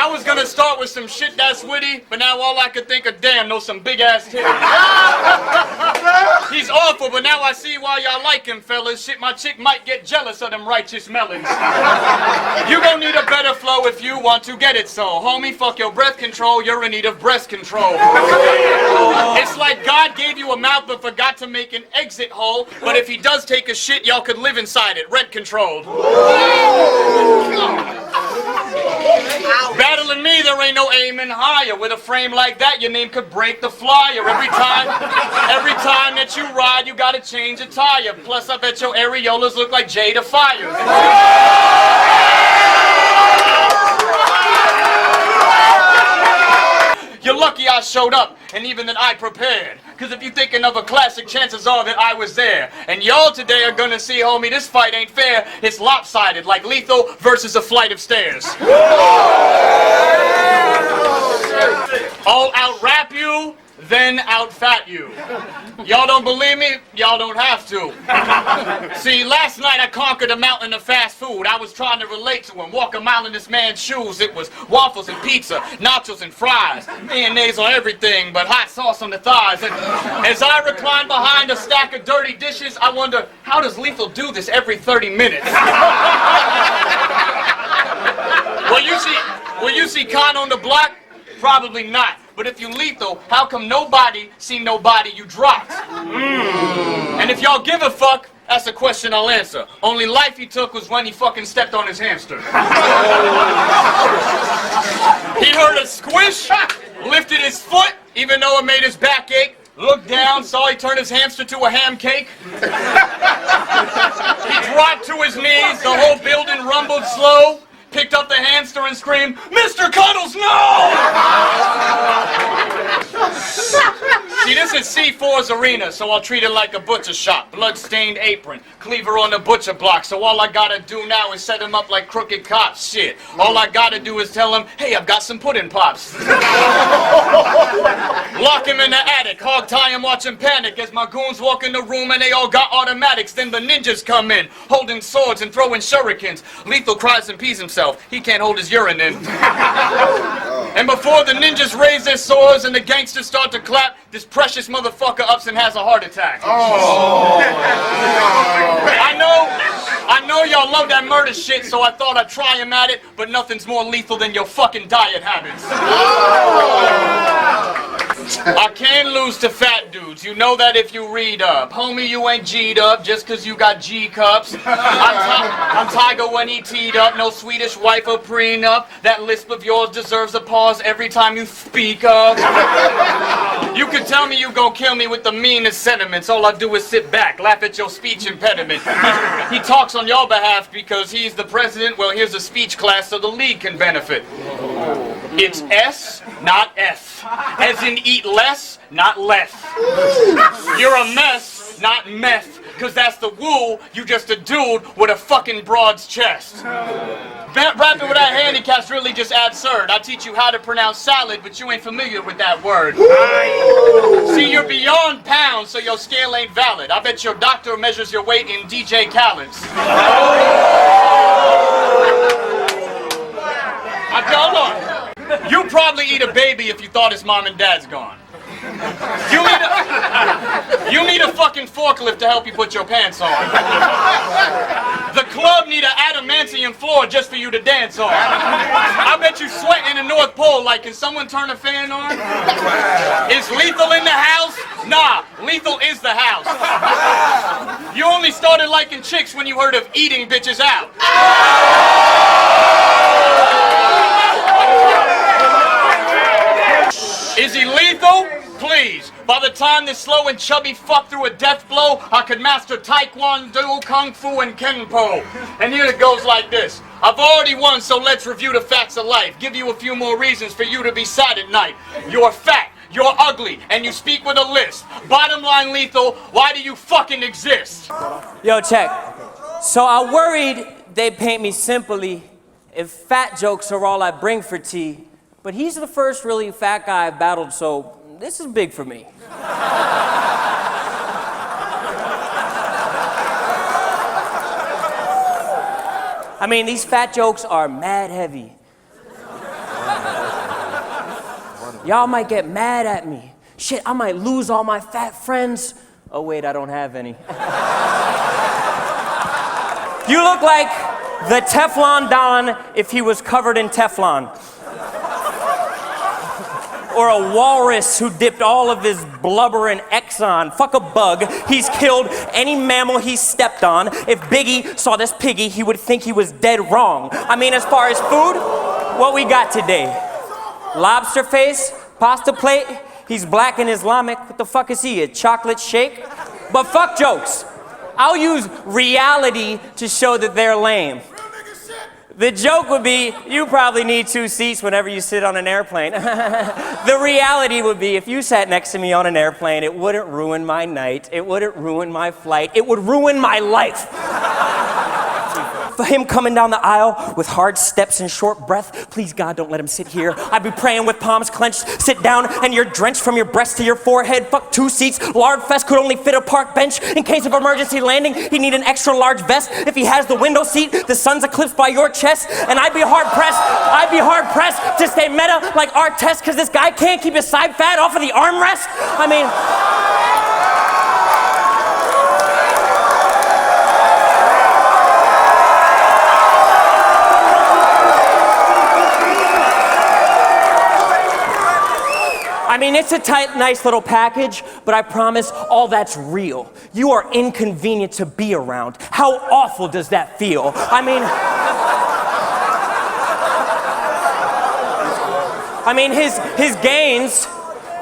I was gonna start with some shit that's witty, but now all I could think of, damn, know some big ass titties. He's awful, but now I see why y'all like him, fellas. Shit, my chick might get jealous of them righteous melons. You gon' need a better flow if you want to get it so. Homie, fuck your breath control, you're in need of breast control. It's like God gave you a mouth but forgot to make an exit hole, but if he does take a shit, y'all could live inside it, rent controlled. Battling me, there ain't no aiming higher. With a frame like that, your name could break the flyer. Every time that you ride, you gotta change a tire. Plus, I bet your areolas look like Jada Fires. You're lucky I showed up, and even that I prepared. Cause if you're thinking of a classic, chances are that I was there. And y'all today are gonna see, homie, this fight ain't fair. It's lopsided, like Lethal versus a flight of stairs. I'll out-rap you, then out-fat you. Y'all don't believe me? Y'all don't have to. See, last night I conquered a mountain of fast food. I was trying to relate to him, walk a mile in this man's shoes. It was waffles and pizza, nachos and fries, mayonnaise on everything, but hot sauce on the thighs. And as I recline behind a stack of dirty dishes, I wonder, how does Lethal do this every 30 minutes? Will you see Khan on the block? Probably not. But if you Lethal, how come nobody seen nobody you dropped? And if y'all give a fuck, that's a question I'll answer. Only life he took was when he fucking stepped on his hamster. He heard a squish, lifted his foot, even though it made his back ache. Looked down, saw he turned his hamster to a ham cake. He dropped to his knees, the whole building rumbled slow. Picked up the hamster and screamed, "Mr. Cuddles, no!" See, this is C4's arena, so I'll treat it like a butcher shop. Blood-stained apron, cleaver on the butcher block. So all I gotta do now is set him up like crooked cops. Shit. All I gotta do is tell him, hey, I've got some pudding pops. Lock him in the attic, hog tie him, watch him panic as my goons walk in the room and they all got automatics. Then the ninjas come in, holding swords and throwing shurikens. Lethal cries and pees himself. He can't hold his urine in. And before the ninjas raise their swords and the gangsters start to clap, this precious motherfucker ups and has a heart attack. Oh. I know y'all love that murder shit, so I thought I'd try him at it, but nothing's more lethal than your fucking diet habits. I can't lose to fat dudes. You know that if you read up. Homie, you ain't G'd up just cause you got G cups. I'm Tiger when he teed up. No Swedish wife or prenup. That lisp of yours deserves a pause every time you speak up. You can tell me you gon' kill me with the meanest sentiments. All I do is sit back, laugh at your speech impediment. He talks on your behalf because he's the president. Well, here's a speech class so the league can benefit. It's S, not F. As in eat less, not less. You're a mess, not meth. Cause that's the woo, you just a dude with a fucking broad's chest. Rapping without handicap's really just absurd. I teach you how to pronounce salad, but you ain't familiar with that word. See, you're beyond pounds, so your scale ain't valid. I bet your doctor measures your weight in DJ Khaled's. Hold on. You probably eat a baby if you thought his mom and dad's gone. You need a fucking forklift to help you put your pants on. The club need an adamantium floor just for you to dance on. I bet you sweating in the North Pole like, can someone turn a fan on? Is Lethal in the house? Nah, Lethal is the house. You only started liking chicks when you heard of eating bitches out. Is he lethal? Please. By the time this slow and chubby fuck threw a death blow, I could master Taekwondo, Kung Fu, and Kenpo. And here it goes like this. I've already won, so let's review the facts of life. Give you a few more reasons for you to be sad at night. You're fat, you're ugly, and you speak with a lisp. Bottom line, Lethal, why do you fucking exist? Yo, check. So I worried they'd paint me simply if fat jokes are all I bring for tea. But he's the first really fat guy I've battled, so this is big for me. I mean, these fat jokes are mad heavy. Y'all might get mad at me. Shit, I might lose all my fat friends. Oh wait, I don't have any. You look like the Teflon Don if he was covered in Teflon. Or a walrus who dipped all of his blubber in Exxon. Fuck a bug. He's killed any mammal he's stepped on. If Biggie saw this piggy, he would think he was dead wrong. I mean, as far as food, what we got today? Lobster face, pasta plate. He's black and Islamic. What the fuck is he, a chocolate shake? But fuck jokes. I'll use reality to show that they're lame. The joke would be, you probably need 2 seats whenever you sit on an airplane. The reality would be, if you sat next to me on an airplane, it wouldn't ruin my night, it wouldn't ruin my flight, it would ruin my life. For him coming down the aisle with hard steps and short breath, please God, don't let him sit here. I'd be praying with palms clenched. Sit down and you're drenched from your breast to your forehead. Fuck 2 seats. Lard Fest could only fit a park bench. In case of emergency landing, he'd need an extra large vest. If he has the window seat, the sun's eclipsed by your chest. And I'd be hard pressed to stay meta like Artest, because this guy can't keep his side fat off of the armrest. I mean... it's a tight, nice little package, but I promise all that's real. You are inconvenient to be around. How awful does that feel? His gains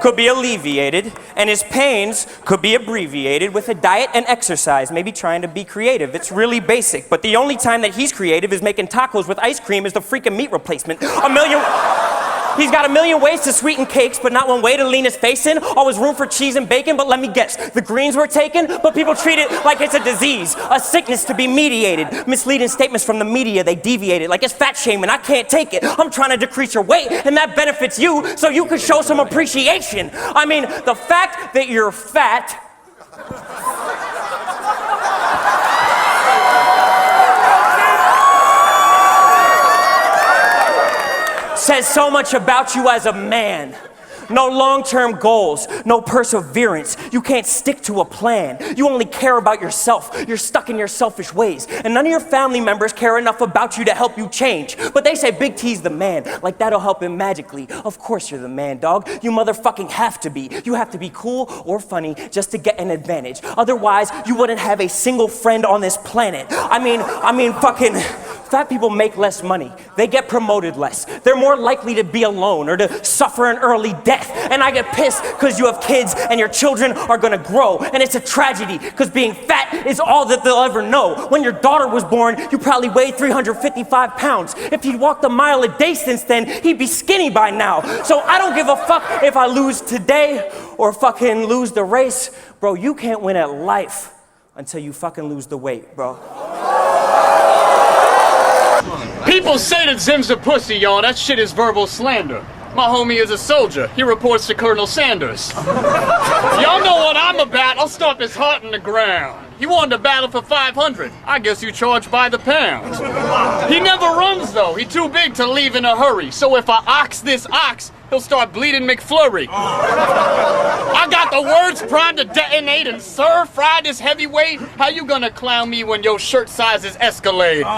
could be alleviated, and his pains could be abbreviated with a diet and exercise, maybe trying to be creative. It's really basic, but the only time that he's creative is making tacos with ice cream as the freaking meat replacement. He's got a million ways to sweeten cakes, but not one way to lean his face in. Always room for cheese and bacon, but let me guess. The greens were taken, but people treat it like it's a disease, a sickness to be mediated. Misleading statements from the media, they deviated like it's fat shaming. I can't take it. I'm trying to decrease your weight, and that benefits you, so you can show some appreciation. The fact that you're fat... says so much about you as a man. No long-term goals, no perseverance. You can't stick to a plan. You only care about yourself. You're stuck in your selfish ways. And none of your family members care enough about you to help you change. But they say Big T's the man, like that'll help him magically. Of course you're the man, dog. You motherfucking have to be. You have to be cool or funny just to get an advantage. Otherwise, you wouldn't have a single friend on this planet. Fucking... Fat people make less money. They get promoted less. They're more likely to be alone or to suffer an early death. And I get pissed because you have kids and your children are gonna grow. And it's a tragedy because being fat is all that they'll ever know. When your daughter was born, you probably weighed 355 pounds. If he'd walked a mile a day since then, he'd be skinny by now. So I don't give a fuck if I lose today or fucking lose the race. Bro, you can't win at life until you fucking lose the weight, bro. People say that Zim's a pussy, y'all. That shit is verbal slander. My homie is a soldier. He reports to Colonel Sanders. Y'all know what I'm about. I'll stomp his heart in the ground. He wanted to battle for 500. I guess you charge by the pound. He never runs, though. He's too big to leave in a hurry. So if I ox this ox, he'll start bleeding McFlurry. I got the words primed to detonate and stir-fry this heavyweight. How you gonna clown me when your shirt sizes escalade? So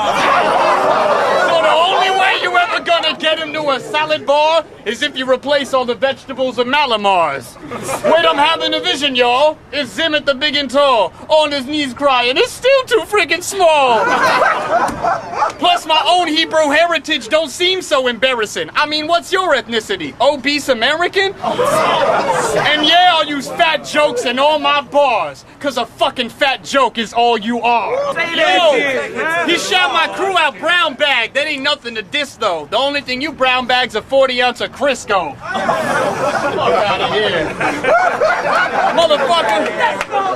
the only way you ever gonna get him to a salad bar is if you replace all the vegetables with Malamars. Wait, I'm having a vision, y'all. It's Zim at the big and tall, on his knees crying, it's still too freaking small. Plus my own Hebrew heritage don't seem so embarrassing. What's your ethnicity? Obese American? And yeah, I'll use fat jokes in all my bars, cause a fucking fat joke is all you are. Yo, he shot my crew out brown bag. That ain't nothing to diss though. The only thing you brown bags are 40 ounce of Crisco. Fuck out of here. Motherfucker,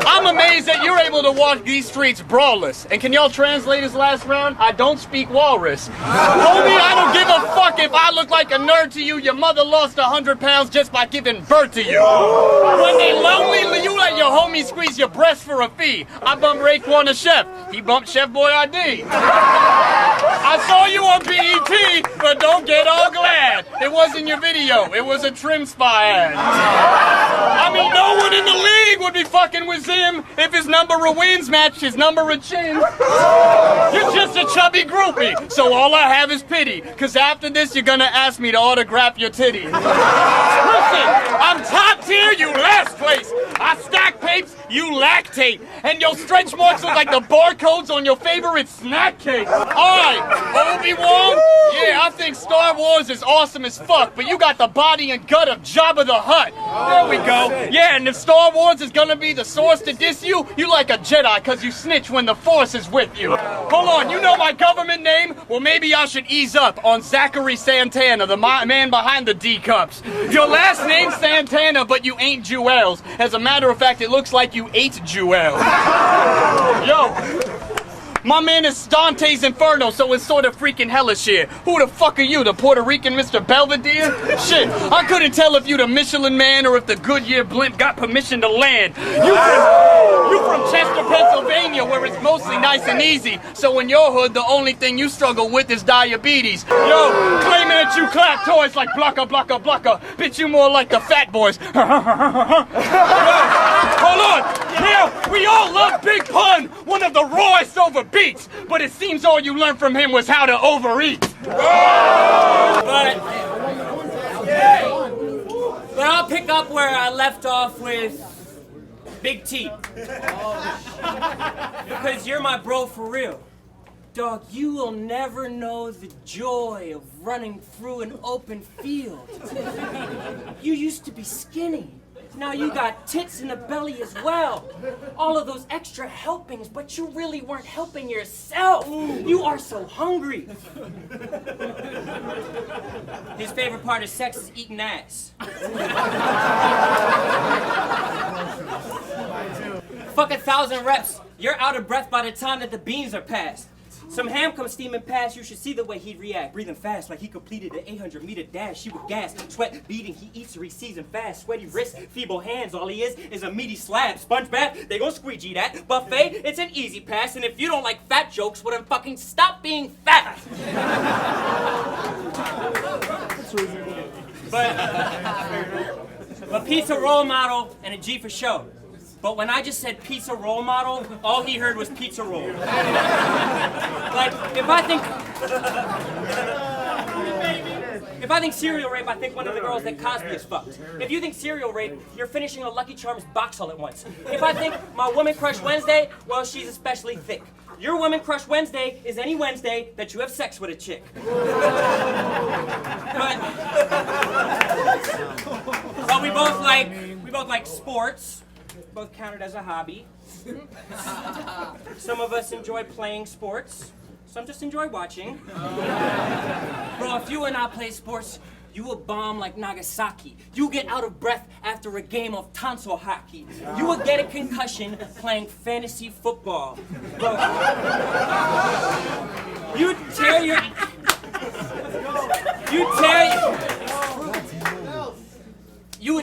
I'm amazed that you're able to walk these streets brawless. And can y'all translate his last round? I don't speak walrus. Homie, I don't give a fuck if I look like a nerd to you. Your mother lost 100 pounds just by giving birth to you. When they lonely, you let your homie squeeze your breast for a fee. I bumped Raekwon the chef. He bumped Chef Boyardee. I saw you on BET, but don't get all glad. It it wasn't your video. It was a trim spy ad. I mean, no one in the league would be fucking with him if his number of wins matched his number of chins. You're just a chubby groupie, so all I have is pity. Cause after this, you're gonna ask me to autograph your titty. Listen, I'm top tier, you last place. I stack papes, you lactate. And your stretch marks look like the barcodes on your favorite snack cake. Alright, Obi-Wan? Yeah, I think Star Wars is awesome as fuck, but you got the body and gut of Jabba the Hutt. There we go. Yeah, and if Star Wars is gonna be the source to diss you, you like a Jedi cause you snitch when the Force is with you. Hold on, you know my government name? Well, maybe I should ease up on Zachary Santana, the man behind the D-cups. Your last name's Santana, but you ain't Jewels. As a matter of fact, it looks like you ate Jewels. Yo. My man is Dante's Inferno, so it's sort of freaking hellish here. Who the fuck are you, the Puerto Rican Mr. Belvedere? Shit, I couldn't tell if you the Michelin Man or if the Goodyear blimp got permission to land. You from Chester, Pennsylvania, where it's mostly nice and easy. So in your hood, the only thing you struggle with is diabetes. Yo, claiming that you clap toys like blocka, blocka, blocka. Bitch, you more like the fat boys. Yo, hold on. Yeah, we all love Big Pun, one of the rawest over beats, but it seems all you learned from him was how to overeat. But I'll pick up where I left off with Big T. Because you're my bro for real. Dog, you will never know the joy of running through an open field. You used to be skinny. Now you got tits in the belly as well. All of those extra helpings, but you really weren't helping yourself. You are so hungry. His favorite part of sex is eating ass. Fuck 1,000 reps. You're out of breath by the time that the beans are passed. Some ham comes steaming past, you should see the way he'd react. Breathing fast like he completed an 800-meter dash. She would gas, sweat beating, he eats or he seasoned fast. Sweaty wrists, feeble hands, all he is a meaty slab. Sponge bath, they gon' squeegee that. Buffet, it's an easy pass. And if you don't like fat jokes, well then fucking stop being fat. But pizza role model and a G for show. But when I just said pizza role model, all he heard was pizza roll. Like, if I think serial rape, I think one of the girls that Cosby has fucked. If you think serial rape, you're finishing a Lucky Charms box all at once. If I think my woman crush Wednesday, well, she's especially thick. Your woman crush Wednesday is any Wednesday that you have sex with a chick. But we both like sports. Both counted as a hobby. Some of us enjoy playing sports. Some just enjoy watching. Bro, if you and I play sports, you will bomb like Nagasaki. You get out of breath after a game of tonsil hockey. You will get a concussion playing fantasy football. Bro, you would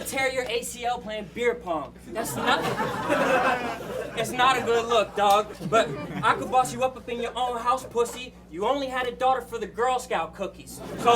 tear your ACL playing beer pong. That's not a good look, dog. But I could boss you up in your own house, pussy. You only had a daughter for the Girl Scout cookies. So